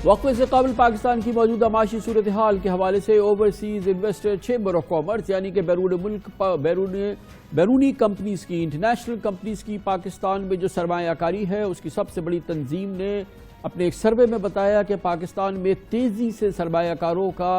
وقفے سے قبل پاکستان کی موجودہ معاشی صورتحال کے حوالے سے overseas investor chamber of commerce یعنی کہ بیرون ملک بیرونی کمپنیز کی انٹرنیشنل کمپنیز کی پاکستان میں جو سرمایہ کاری ہے اس کی سب سے بڑی تنظیم نے اپنے ایک سروے میں بتایا کہ پاکستان میں تیزی سے سرمایہ کاروں کا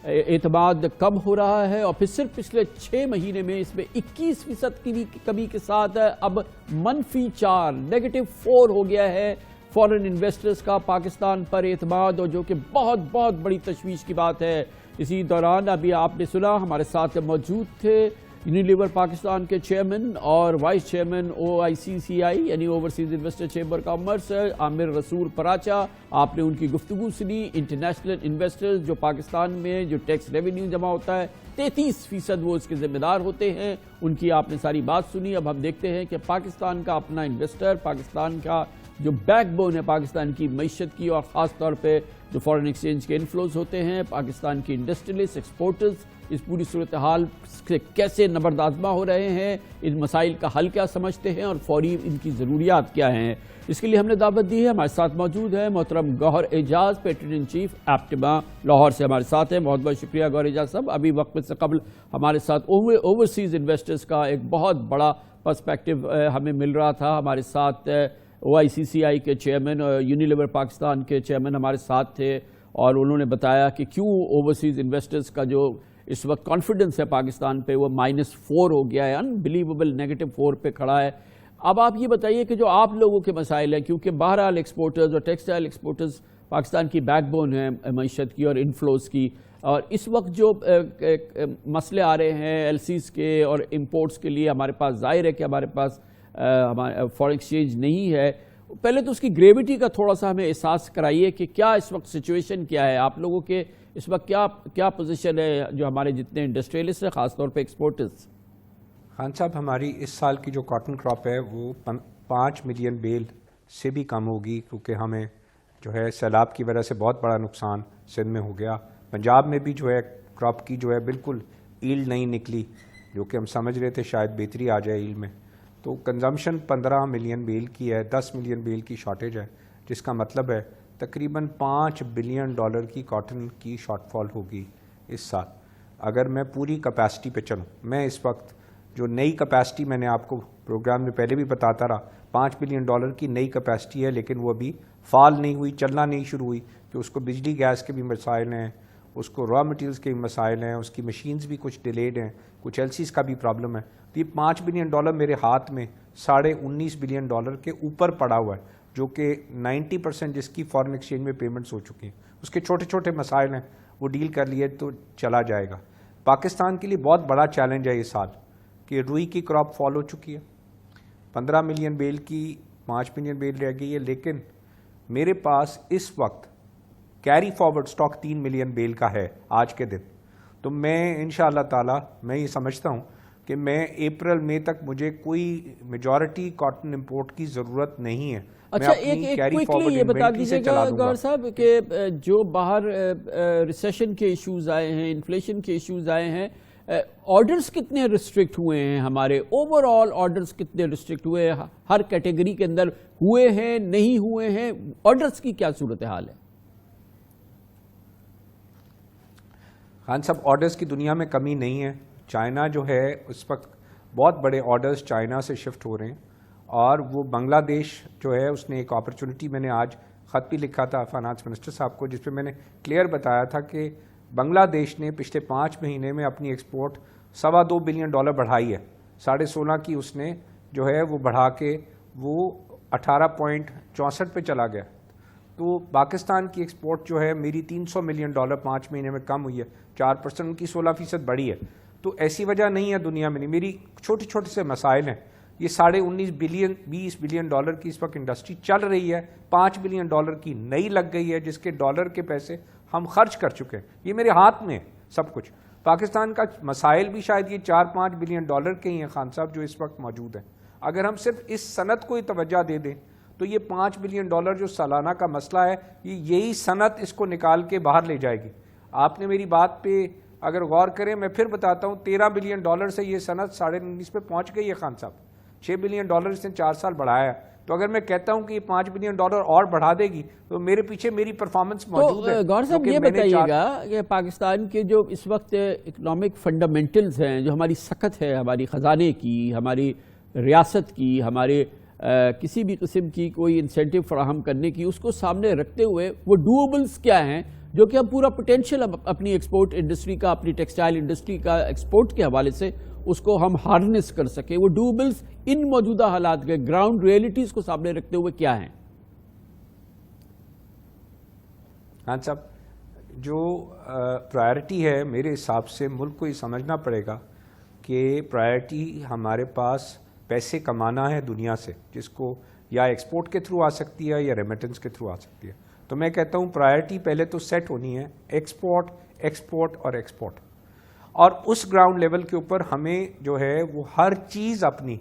اعتماد کم ہو رہا ہے اور پھر صرف پچھلے 6 مہینے میں اس میں 21% کی کمی کے ساتھ اب -4 -4 ہو گیا ہے فورن انویسٹرز کا پاکستان پر اعتماد، اور جو کہ بہت بہت بڑی تشویش کی بات ہے۔ اسی دوران ابھی آپ نے سنا ہمارے ساتھ موجود تھے یونیلیور پاکستان کے چیئرمین اور وائس چیئرمین OICCI یعنی اوورسیز انویسٹر چیمبر کامرس عامر رسول پراچا۔ آپ نے ان کی گفتگو سنی۔ انٹرنیشنل انویسٹرز جو پاکستان میں جو ٹیکس ریونیو جمع ہوتا ہے 33% وہ اس کے ذمہ دار ہوتے ہیں، ان کی آپ نے ساری بات سنی۔ اب ہم دیکھتے ہیں کہ پاکستان کا اپنا انویسٹر، پاکستان کا جو بیک بون ہے پاکستان کی معیشت کی، اور خاص طور پہ جو فورن ایکسچینج کے انفلوز ہوتے ہیں، پاکستان کی انڈسٹریلسٹ ایکسپورٹرز اس پوری صورتحال سے کیسے نبرد آزما ہو رہے ہیں، ان مسائل کا حل کیا سمجھتے ہیں اور فوری ان کی ضروریات کیا ہیں۔ اس کے لیے ہم نے دعوت دی ہے۔ ہمارے ساتھ موجود ہے محترم Gohar Ejaz, patron in chief APTMA Lahore سے ہمارے ساتھ ہیں۔ بہت بہت شکریہ گوہر اعجاز صاحب۔ ابھی وقت سے قبل ہمارے ساتھ اوورسیز انویسٹرز کا ایک بہت بڑا پرسپیکٹو ہمیں مل رہا تھا۔ ہمارے ساتھ OICCI کے چیئرمین اور یونیلیور پاکستان کے چیئرمین ہمارے ساتھ تھے، اور انہوں نے بتایا کہ کیوں اوورسیز انویسٹرز کا جو اس وقت کانفیڈنس ہے پاکستان پہ وہ -4 ہو گیا ہے، انبلیویبل -4 پہ کھڑا ہے۔ اب آپ یہ بتائیے کہ جو آپ لوگوں کے مسائل ہیں، کیونکہ بہرحال ایکسپورٹرز اور ٹیکسٹائل ایکسپورٹرز پاکستان کی بیک بون ہیں معیشت کی اور انفلوز کی، اور اس وقت جو مسئلے آ رہے ہیں LCs کے اور امپورٹس کے لیے، ہمارے پاس ظاہر ہے کہ ہمارے پاس فورن ایکسچینج نہیں ہے۔ پہلے تو اس کی گریوٹی کا تھوڑا سا ہمیں احساس کرائیے کہ کیا اس وقت سچویشن کیا ہے، آپ لوگوں کے اس وقت کیا پوزیشن ہے جو ہمارے جتنے انڈسٹریلسٹ ہیں خاص طور پہ ایکسپورٹرز۔ خان صاحب، ہماری اس سال کی جو کاٹن کراپ ہے وہ 5 ملین بیل سے بھی کم ہوگی، کیونکہ ہمیں جو ہے سیلاب کی وجہ سے بہت بڑا نقصان سندھ میں ہو گیا۔ پنجاب میں بھی جو ہے کراپ کی جو ہے بالکل ایلڈ نہیں نکلی، جو کہ ہم سمجھ رہے تھے شاید بہتری آ جائے ایلڈ میں۔ تو کنزمپشن 15 ملین بیل کی ہے، 10 ملین بیل کی شارٹیج ہے، جس کا مطلب ہے تقریباً $5 بلین کی کاٹن کی شارٹ فال ہوگی اس سال اگر میں پوری کیپیسٹی پہ چلوں۔ میں اس وقت جو نئی کیپیسٹی میں نے آپ کو پروگرام میں پہلے بھی بتاتا رہا، $5 بلین کی نئی کیپیسٹی ہے، لیکن وہ ابھی فال نہیں ہوئی، چلنا نہیں شروع ہوئی، کہ اس کو بجلی گیس کے بھی مسائل ہیں، اس کو را مٹیریلز کے بھی مسائل ہیں، اس کی مشینز بھی کچھ ڈیلیڈ ہیں، کچھ LCs کا بھی پرابلم ہے۔ تو یہ $5 بلین میرے ہاتھ میں $19.5 بلین کے اوپر پڑا ہوا ہے، جو کہ 90% جس کی فارن ایکسچینج میں پیمنٹس ہو چکی ہیں۔ اس کے چھوٹے چھوٹے مسائل ہیں، وہ ڈیل کر لیے تو چلا جائے گا۔ پاکستان کے لیے بہت بڑا چیلنج ہے یہ سال کہ روئی کی کراپ فال ہو چکی ہے، 15 ملین بیل کی 5 ملین بیل رہ گئی ہے، لیکن میرے پاس اس وقت کیری فارورڈ سٹاک 3 ملین بیل کا ہے آج کے دن۔ تو میں انشاءاللہ تعالی میں یہ سمجھتا ہوں کہ میں اپریل مئی تک مجھے کوئی میجورٹی کاٹن امپورٹ کی ضرورت نہیں ہے۔ اچھا، ایک کوئکلی یہ بتا دیجیے گا گوہر صاحب کہ جو باہر ریسیشن کے ایشوز آئے ہیں، انفلیشن کے ایشوز آئے ہیں، آرڈرز کتنے ریسٹرکٹ ہوئے ہیں؟ ہمارے اوور آل آرڈرز کتنے ریسٹرکٹ ہوئے ہیں؟ ہر کیٹیگری کے اندر ہوئے ہیں، نہیں ہوئے ہیں؟ آرڈرز کی کیا صورتحال ہے؟ خان صاحب، آرڈرز کی دنیا میں کمی نہیں ہے۔ چائنا جو ہے اس وقت بہت بڑے آرڈرز چائنا سے شفٹ ہو رہے ہیں، اور وہ بنگلہ دیش جو ہے اس نے ایک اپرچونٹی، میں نے آج خط بھی لکھا تھا فائنانس منسٹر صاحب کو، جس پہ میں نے کلیئر بتایا تھا کہ بنگلہ دیش نے پچھلے 5 مہینے میں اپنی ایکسپورٹ $2.25 بلین بڑھائی ہے، 16.5 کی اس نے جو ہے وہ بڑھا کے وہ 18.64 پہ چلا گیا۔ تو پاکستان کی ایکسپورٹ جو ہے میری $300 ملین 5 مہینے میں کم ہوئی ہے، 4%، ان کی 16% بڑھی ہے۔ تو ایسی وجہ نہیں ہے دنیا میں نہیں، میری چھوٹے چھوٹے سے مسائل ہیں۔ یہ $19.5 بلین 20 بلین کی اس وقت انڈسٹری چل رہی ہے، $5 بلین کی نئی لگ گئی ہے، جس کے ڈالر کے پیسے ہم خرچ کر چکے ہیں۔ یہ میرے ہاتھ میں سب کچھ۔ پاکستان کا مسائل بھی شاید یہ $4-5 بلین کے ہی ہیں خان صاحب، جو اس وقت موجود ہیں۔ اگر ہم صرف اس صنعت کو ہی توجہ دے دیں تو یہ $5 بلین جو سالانہ کا مسئلہ ہے، یہی صنعت اس کو نکال کے باہر لے جائے گی۔ آپ نے میری بات پہ اگر غور کریں، میں پھر بتاتا ہوں، $13 بلین سے یہ صنعت 19.5 پہ پہنچ گئی ہے خان صاحب۔ $6 بلین اس نے 4 سال بڑھایا ہے۔ تو اگر میں کہتا ہوں کہ یہ $5 بلین اور بڑھا دے گی تو میرے پیچھے میری پرفارمنس موجود ہے. تو گور صاحب یہ بتائیے گا کہ پاکستان کے جو اس وقت اکنامک فنڈامنٹلز ہیں، جو ہماری سکت ہے ہماری خزانے کی، ہماری ریاست کی، ہمارے کسی بھی قسم کی کوئی انسینٹیو فراہم کرنے کی، اس کو سامنے رکھتے ہوئے وہ ڈویبلز کیا ہیں جو کہ ہم پورا پوٹینشیل اپنی ایکسپورٹ انڈسٹری کا، اپنی ٹیکسٹائل انڈسٹری کا ایکسپورٹ کے حوالے سے اس کو ہم ہارنس کر سکیں، وہ ڈویبلز ان موجودہ حالات کے گراؤنڈ ریئلٹیز کو سامنے رکھتے ہوئے کیا ہیں؟ ہاں صاحب، جو پرائرٹی ہے میرے حساب سے ملک کو یہ سمجھنا پڑے گا کہ پرائرٹی ہمارے پاس پیسے کمانا ہے دنیا سے، جس کو یا ایکسپورٹ کے تھرو آ سکتی ہے یا ریمیٹنس کے تھرو آ سکتی ہے. تو میں کہتا ہوں پرائرٹی پہلے تو سیٹ ہونی ہے ایکسپورٹ ایکسپورٹ اور ایکسپورٹ، اور اس گراؤنڈ لیول کے اوپر ہمیں جو ہے وہ ہر چیز اپنی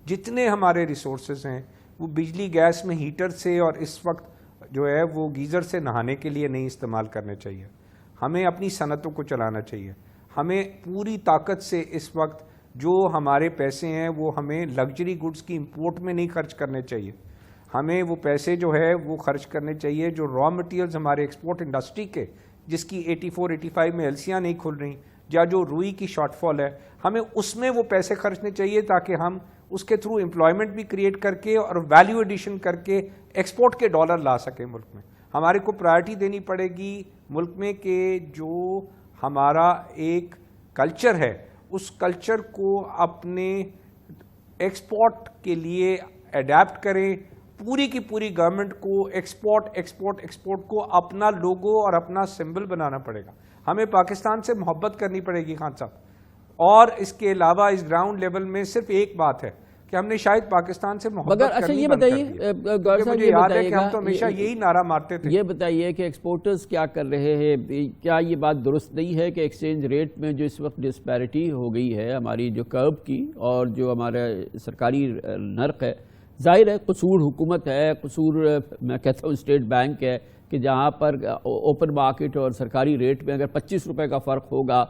جتنے ہمارے ریسورسز ہیں وہ بجلی گیس میں ہیٹر سے اور اس وقت جو ہے وہ گیزر سے نہانے کے لیے نہیں استعمال کرنے چاہیے. ہمیں اپنی صنعتوں کو چلانا چاہیے. ہمیں پوری طاقت سے اس وقت جو ہمارے پیسے ہیں وہ ہمیں لگژری گڈز کی امپورٹ میں نہیں خرچ کرنے چاہیے. ہمیں وہ پیسے جو ہے وہ خرچ کرنے چاہیے جو را مٹیریلز ہمارے ایکسپورٹ انڈسٹری کے، جس کی 84-85 میں ایلسیاں نہیں کھل رہی، یا جو روئی کی شارٹ فال ہے، ہمیں اس میں وہ پیسے خرچنے چاہیے تاکہ ہم اس کے تھرو امپلائمنٹ بھی کریٹ کر کے اور ویلیو ایڈیشن کر کے ایکسپورٹ کے ڈالر لا سکیں ملک میں. ہمارے کو پرائرٹی دینی پڑے گی ملک میں کہ جو ہمارا ایک کلچر ہے اس کلچر کو اپنے ایکسپورٹ کے لیے اڈیپٹ کریں. پوری کی پوری گورنمنٹ کو ایکسپورٹ ایکسپورٹ ایکسپورٹ کو اپنا لوگو اور اپنا سمبل بنانا پڑے گا. ہمیں پاکستان سے محبت کرنی پڑے گی خان صاحب. اور اس کے علاوہ اس گراؤنڈ لیول میں صرف ایک بات ہے کہ ہم نے شاید پاکستان سے محبت کرنی بند کر دی. مجھے یاد ہے کہ ہم تو ہمیشہ یہی نعرہ مارتے تھے. یہ بتائیے کہ ایکسپورٹرز کیا کر رہے ہیں؟ کیا یہ بات درست نہیں ہے کہ ایکسچینج ریٹ میں جو اس وقت ڈسپیرٹی ہو گئی ہے ہماری جو کرب کی اور جو ہمارا سرکاری نرخ ہے، ظاہر ہے قصور حکومت ہے، قصور میں کہتا ہوں اسٹیٹ بینک ہے کہ جہاں پر اوپن مارکیٹ اور سرکاری ریٹ میں اگر 25 روپے کا فرق ہوگا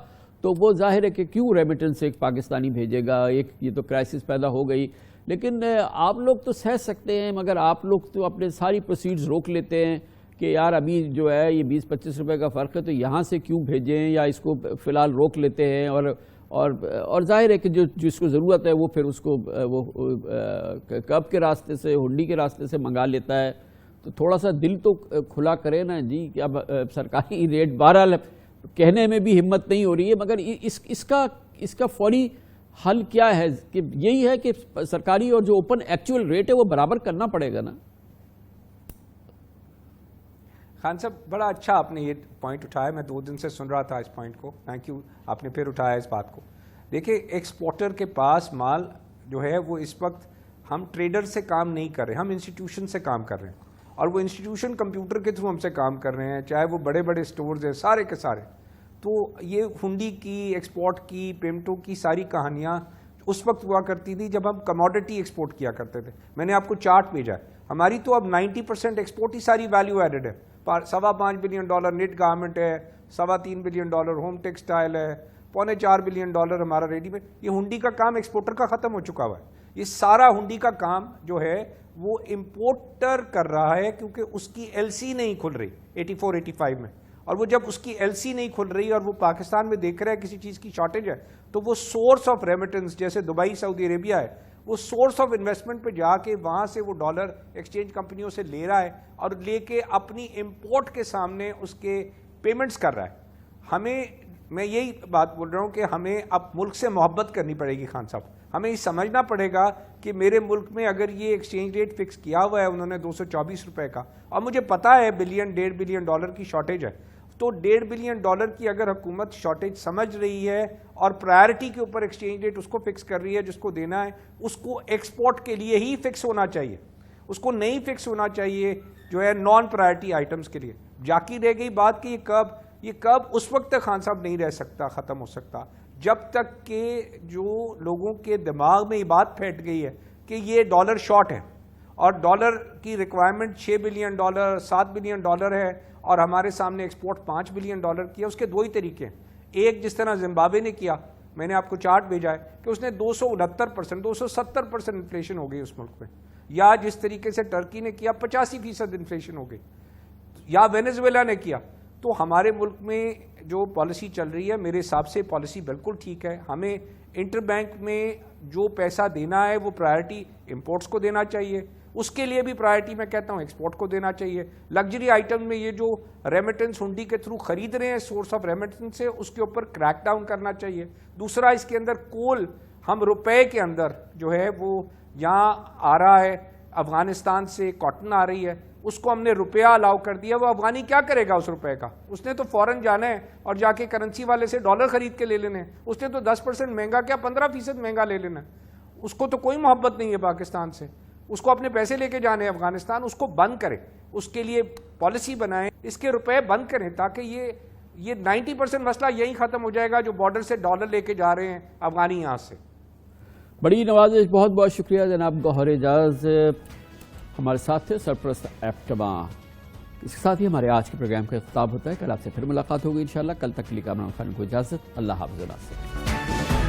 تو وہ ظاہر ہے کہ کیوں ریمیٹنس ایک پاکستانی بھیجے گا. ایک یہ تو کرائسس پیدا ہو گئی. لیکن آپ لوگ تو سہ سکتے ہیں مگر آپ لوگ تو اپنے ساری پروسیڈز روک لیتے ہیں کہ یار ابھی جو ہے یہ 20-25 روپے کا فرق ہے تو یہاں سے کیوں بھیجیں، یا اس کو فی الحال روک لیتے ہیں. اور ظاہر ہے کہ جو جس کو ضرورت ہے وہ پھر اس کو وہ کب کے راستے سے، ہنڈی کے راستے سے منگا لیتا ہے. تو تھوڑا سا دل تو کھلا کرے نا جی کہ اب سرکاری ریٹ 12 کہنے میں بھی ہمت نہیں ہو رہی ہے، مگر اس کا فوری حل کیا ہے؟ کہ یہی ہے کہ سرکاری اور جو اوپن ایکچوئل ریٹ ہے وہ برابر کرنا پڑے گا نا. خان صاحب بڑا اچھا آپ نے یہ پوائنٹ اٹھایا، میں 2 دن سے سن رہا تھا اس پوائنٹ کو. تھینک یو، آپ نے پھر اٹھایا اس بات کو. دیکھیں ایکسپورٹر کے پاس مال جو ہے وہ اس وقت ہم ٹریڈر سے کام نہیں کر رہے، ہم انسٹیٹیوشن سے کام کر رہے ہیں، اور وہ انسٹیٹیوشن کمپیوٹر کے تھرو ہم سے کام کر رہے ہیں، چاہے وہ بڑے بڑے سٹورز ہیں سارے کے سارے. تو یہ ہنڈی کی، ایکسپورٹ کی، پیمنٹوں کی ساری کہانیاں اس وقت ہوا کرتی تھی جب ہم کموڈٹی ایکسپورٹ کیا کرتے تھے. میں نے آپ کو چارٹ بھیجا ہے، ہماری تو اب 90% ایکسپورٹ ہی ساری ویلیو ایڈڈ ہے. $5.25 بلین نیٹ گارمنٹ ہے، $3.25 بلین ہوم ٹیکسٹائل ہے، $4.25 بلین ہمارا ریڈی میڈ. یہ ہنڈی کا کام ایکسپورٹر کا ختم ہو چکا ہوا ہے. یہ سارا ہنڈی کا کام جو ہے وہ امپورٹر کر رہا ہے کیونکہ اس کی ایل سی نہیں کھل رہی 84-85 میں. اور وہ جب اس کی ایل سی نہیں کھل رہی اور وہ پاکستان میں دیکھ رہا ہے کسی چیز کی شارٹیج ہے تو وہ سورس آف ریمیٹنس جیسے دبئی سعودی عربیہ ہے، وہ سورس آف انویسٹمنٹ پہ جا کے وہاں سے وہ ڈالر ایکسچینج کمپنیوں سے لے رہا ہے اور لے کے اپنی امپورٹ کے سامنے اس کے پیمنٹس کر رہا ہے. میں یہی بات بول رہا ہوں کہ ہمیں اب ملک سے محبت کرنی پڑے گی خان صاحب. ہمیں یہ سمجھنا پڑے گا کہ میرے ملک میں اگر یہ ایکسچینج ریٹ فکس کیا ہوا ہے انہوں نے 224 روپے کا، اور مجھے پتا ہے $1.5 بلین کی شارٹیج ہے، تو $1.5 بلین کی اگر حکومت شارٹیج سمجھ رہی ہے اور پرائرٹی کے اوپر ایکسچینج ریٹ اس کو فکس کر رہی ہے جس کو دینا ہے، اس کو ایکسپورٹ کے لیے ہی فکس ہونا چاہیے، اس کو نہیں فکس ہونا چاہیے جو ہے نان پرائرٹی آئٹمز کے لیے. باقی رہ گئی بات کہ یہ کب اس وقت تک خان صاحب نہیں رہ سکتا، ختم ہو سکتا جب تک کہ جو لوگوں کے دماغ میں یہ بات پھیٹ گئی ہے کہ یہ ڈالر شارٹ ہے اور ڈالر کی ریکوائرمنٹ $6 بلین $7 بلین ہے اور ہمارے سامنے ایکسپورٹ $5 بلین کی ہے. اس کے 2 ہی طریقے ہیں. ایک جس طرح زمبابوے نے کیا، میں نے آپ کو چارٹ بھیجا ہے کہ اس نے 269% 270% انفلیشن ہو گئی اس ملک میں. یا جس طریقے سے ٹرکی نے کیا 85% انفلیشن ہو گئی, یا وینیزویلا نے کیا. تو ہمارے ملک میں جو پالیسی چل رہی ہے میرے حساب سے پالیسی بالکل ٹھیک ہے. ہمیں انٹر بینک میں جو پیسہ دینا ہے وہ پرائرٹی امپورٹس کو دینا چاہیے, اس کے لیے بھی پرائرٹی میں کہتا ہوں ایکسپورٹ کو دینا چاہیے. لگژری آئٹم میں یہ جو ریمیٹنس ہنڈی کے تھرو خرید رہے ہیں سورس آف ریمیٹنس سے, اس کے اوپر کریک ڈاؤن کرنا چاہیے. دوسرا اس کے اندر کول ہم روپے کے اندر جو ہے وہ یہاں آ رہا ہے, افغانستان سے کاٹن آ رہی ہے, اس کو ہم نے روپیہ الاؤ کر دیا. وہ افغانی کیا کرے گا اس روپے کا؟ اس نے تو فوراً جانا ہے اور جا کے کرنسی والے سے ڈالر خرید کے لے لینے. اس نے تو 10% مہنگا کیا 15% مہنگا لے لینا. اس کو تو کوئی محبت نہیں ہے پاکستان سے, اس کو اپنے پیسے لے کے جانے ہیں افغانستان. اس کو بند کریں, اس کے لیے پالیسی بنائیں, اس کے روپے بند کریں تاکہ یہ 90% مسئلہ یہی ختم ہو جائے گا جو بارڈر سے ڈالر لے کے جا رہے ہیں افغانی یہاں سے. بڑی نوازش, بہت بہت شکریہ جناب گوہر اعجاز, ہمارے ساتھ تھے سرپرست ایپٹما. اس کے ساتھ ہی ہمارے آج کے پروگرام کا اختتام ہوتا ہے. کل آپ سے پھر ملاقات ہوگی انشاءاللہ. کل تک کے لیے کامران خان کو اجازت. اللہ حافظ.